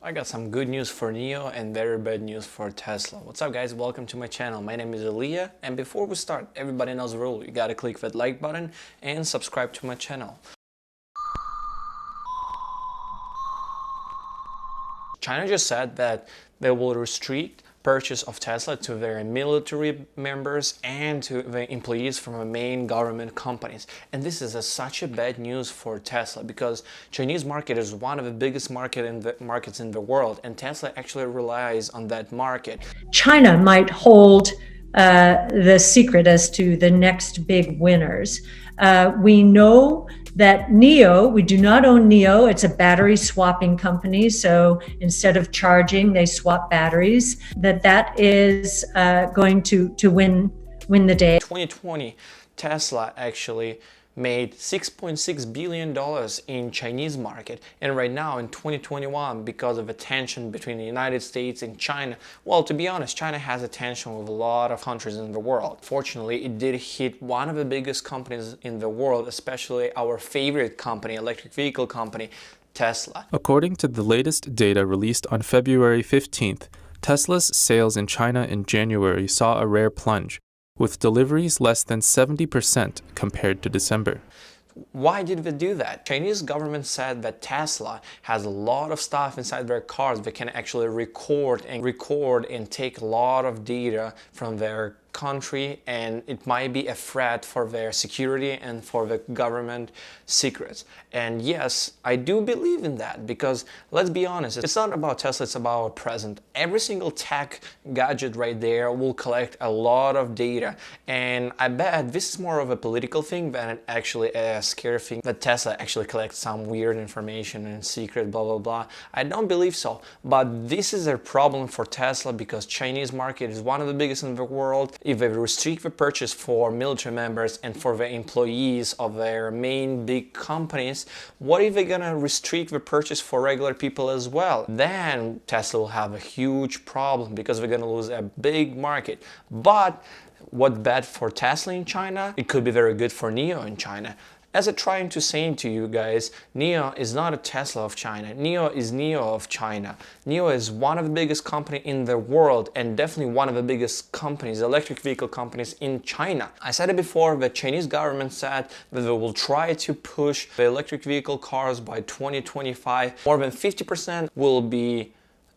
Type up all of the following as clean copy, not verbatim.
I got some good news for NIO and very bad news for Tesla. What's up guys, welcome to my channel. My name is Elia, and before we start, everybody knows the rule. You gotta click that like button and subscribe to my channel. China just said that they will restrict purchase of Tesla to their military members and to the employees from the main government companies. And this is such a bad news for Tesla because Chinese market is one of the biggest markets in the world, and Tesla actually relies on that market. China might hold the secret as to the next big winners. We know that NIO, we do not own NIO, it's a battery swapping company. So instead of charging, they swap batteries. That is going to win the day. 2020, Tesla actually made $6.6 billion in Chinese market, and right now in 2021, because of the tension between the United States and China, well, to be honest, China has a tension with a lot of countries in the world. Fortunately, it did hit one of the biggest companies in the world, especially our favorite company, electric vehicle company, Tesla. According to the latest data released on February 15th, Tesla's sales in China in January saw a rare plunge, with deliveries less than 70% compared to December. Why did they do that? Chinese government said that Tesla has a lot of stuff inside their cars that can actually record and take a lot of data from their country, and it might be a threat for their security and for the government secrets. And yes, I do believe in that, because let's be honest, it's not about Tesla, it's about our present. Every single tech gadget right there will collect a lot of data, and I bet this is more of a political thing than actually a scary thing that Tesla actually collects some weird information and secret blah blah blah. I don't believe so, but this is a problem for Tesla because Chinese market is one of the biggest in the world. If they restrict the purchase for military members and for the employees of their main big companies, what if they're gonna restrict the purchase for regular people as well? Then Tesla will have a huge problem because they're gonna lose a big market. But what's bad for Tesla in China, it could be very good for NIO in China. As I'm trying to say to you guys, NIO is not a Tesla of China. NIO is NIO of China. NIO is one of the biggest companies in the world, and definitely one of the biggest companies, electric vehicle companies in China. I said it before, the Chinese government said that they will try to push the electric vehicle cars by 2025. More than 50% will be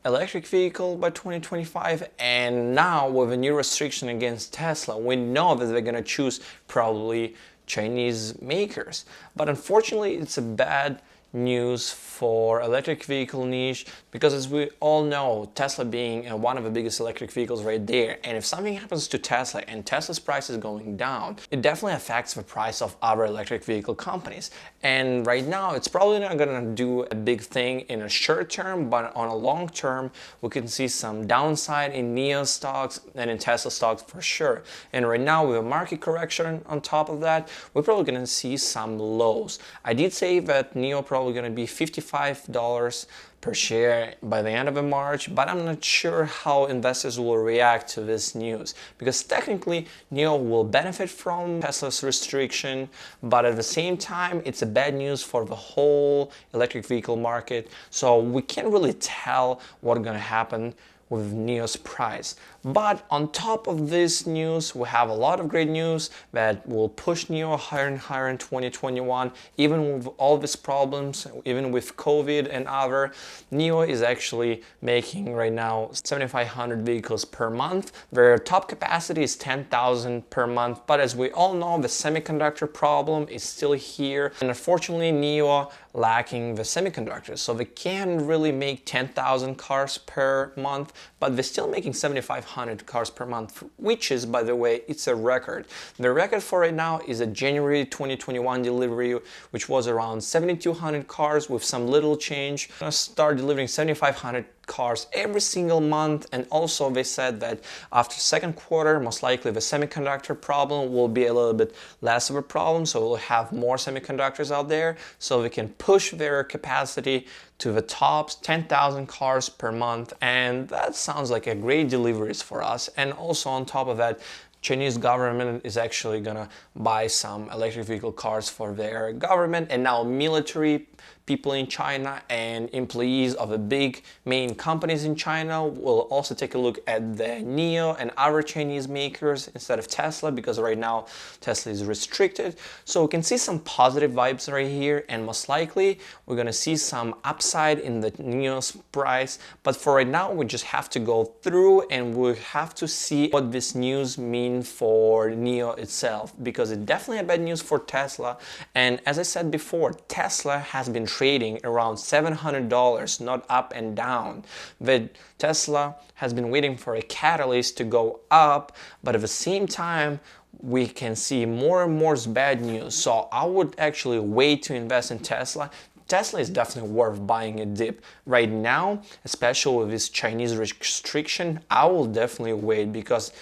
electric vehicle by 2025, and now with a new restriction against Tesla, we know that they're gonna choose probably Chinese makers. But unfortunately, it's a bad news for electric vehicle niche, because as we all know, Tesla being one of the biggest electric vehicles right there, and if something happens to Tesla and Tesla's price is going down, it definitely affects the price of other electric vehicle companies. And right now, it's probably not gonna do a big thing in a short term, but on a long term, we can see some downside in NIO stocks and in Tesla stocks for sure. And right now, with a market correction on top of that, we're probably gonna see some lows. I did say that NIO probably going to be $55 per share by the end of March, but I'm not sure how investors will react to this news, because technically NIO will benefit from Tesla's restriction, but at the same time it's a bad news for the whole electric vehicle market, so we can't really tell what's going to happen with NIO's price. But on top of this news, we have a lot of great news that will push NIO higher and higher in 2021. Even with all these problems, even with COVID and other, NIO is actually making right now 7,500 vehicles per month. Their top capacity is 10,000 per month, but as we all know, the semiconductor problem is still here, and unfortunately NIO lacking the semiconductors, so they can't really make 10,000 cars per month, but they're still making 7,500 cars per month, which is, by the way, it's a record. The record for right now is a January 2021 delivery, which was around 7,200 cars with some little change. I'm gonna start delivering 7,500 cars every single month, and also they said that after second quarter, most likely the semiconductor problem will be a little bit less of a problem, so we'll have more semiconductors out there, so we can push their capacity to the top 10,000 cars per month, and that sounds like a great deliveries for us. And also on top of that, Chinese government is actually gonna buy some electric vehicle cars for their government, and now military people in China and employees of the big main companies in China will also take a look at the NIO and other Chinese makers instead of Tesla, because right now Tesla is restricted. So we can see some positive vibes right here, and most likely we're gonna see some upside in the NIO's price. But for right now, we just have to go through and we have to see what this news mean for NIO itself, because it definitely had bad news for Tesla. And as I said before, Tesla has been trading around $700, not up and down. The Tesla has been waiting for a catalyst to go up, but at the same time, we can see more and more bad news. So I would actually wait to invest in Tesla. Tesla is definitely worth buying a dip. Right now, especially with this Chinese restriction, I will definitely wait, because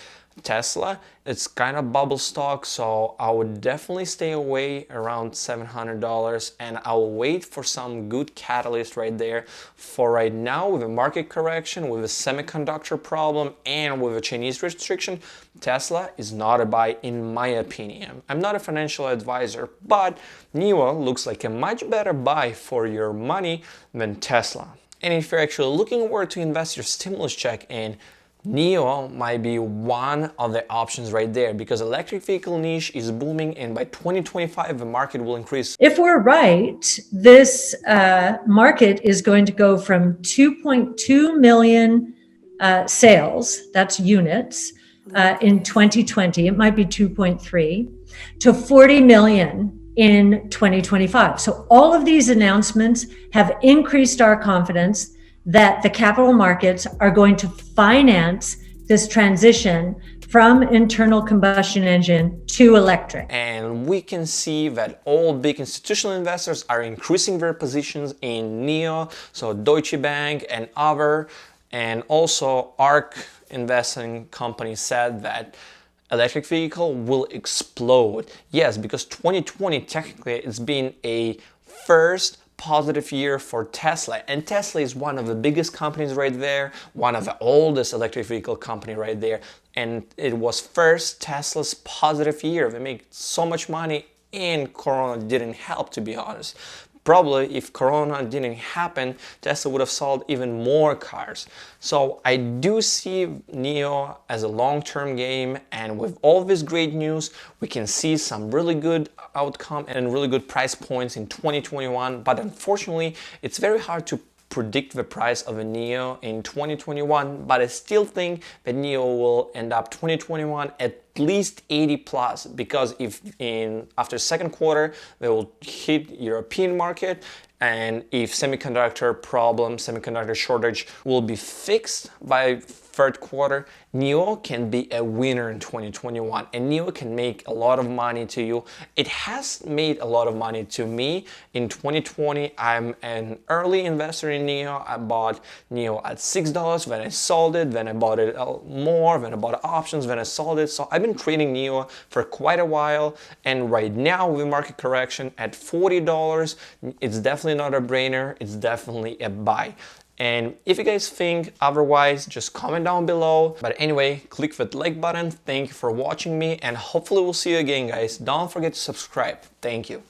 Tesla, it's kind of bubble stock, so I would definitely stay away around $700, and I'll wait for some good catalyst right there. For right now, with a market correction, with a semiconductor problem, and with a Chinese restriction, Tesla is not a buy in my opinion. I'm not a financial advisor, but NIO looks like a much better buy for your money than Tesla. And if you're actually looking where to invest your stimulus check in, NIO might be one of the options right there, because electric vehicle niche is booming, and by 2025 the market will increase. If we're right, this market is going to go from 2.2 million sales, that's units, in 2020, it might be 2.3, to 40 million in 2025. So all of these announcements have increased our confidence that the capital markets are going to finance this transition from internal combustion engine to electric. And we can see that all big institutional investors are increasing their positions in NIO, so Deutsche Bank and other, and also ARK investing companies said that electric vehicle will explode. Yes, because 2020 technically it's been a first positive year for Tesla, and Tesla is one of the biggest companies right there, one of the oldest electric vehicle company right there, and it was first Tesla's positive year. They make so much money, and Corona didn't help, to be honest. Probably if Corona didn't happen, Tesla would have sold even more cars. So I do see NIO as a long-term game, and with all this great news, we can see some really good outcome and really good price points in 2021. But unfortunately, it's very hard to predict the price of a NIO in 2021, but I still think that NIO will end up 2021 at least 80 plus, because if after second quarter they will hit European market, and if semiconductor shortage will be fixed by third quarter, NIO can be a winner in 2021, and NIO can make a lot of money to you. It has made a lot of money to me in 2020. I'm an early investor in NIO. I bought NIO at $6, then I sold it, then I bought it more, then I bought options, then I sold it. So I've been trading NIO for quite a while, and right now with market correction at $40, it's definitely not a brainer, it's definitely a buy. And if you guys think otherwise, just comment down below. But anyway, click that like button. Thank you for watching me, and hopefully we'll see you again, guys. Don't forget to subscribe. Thank you.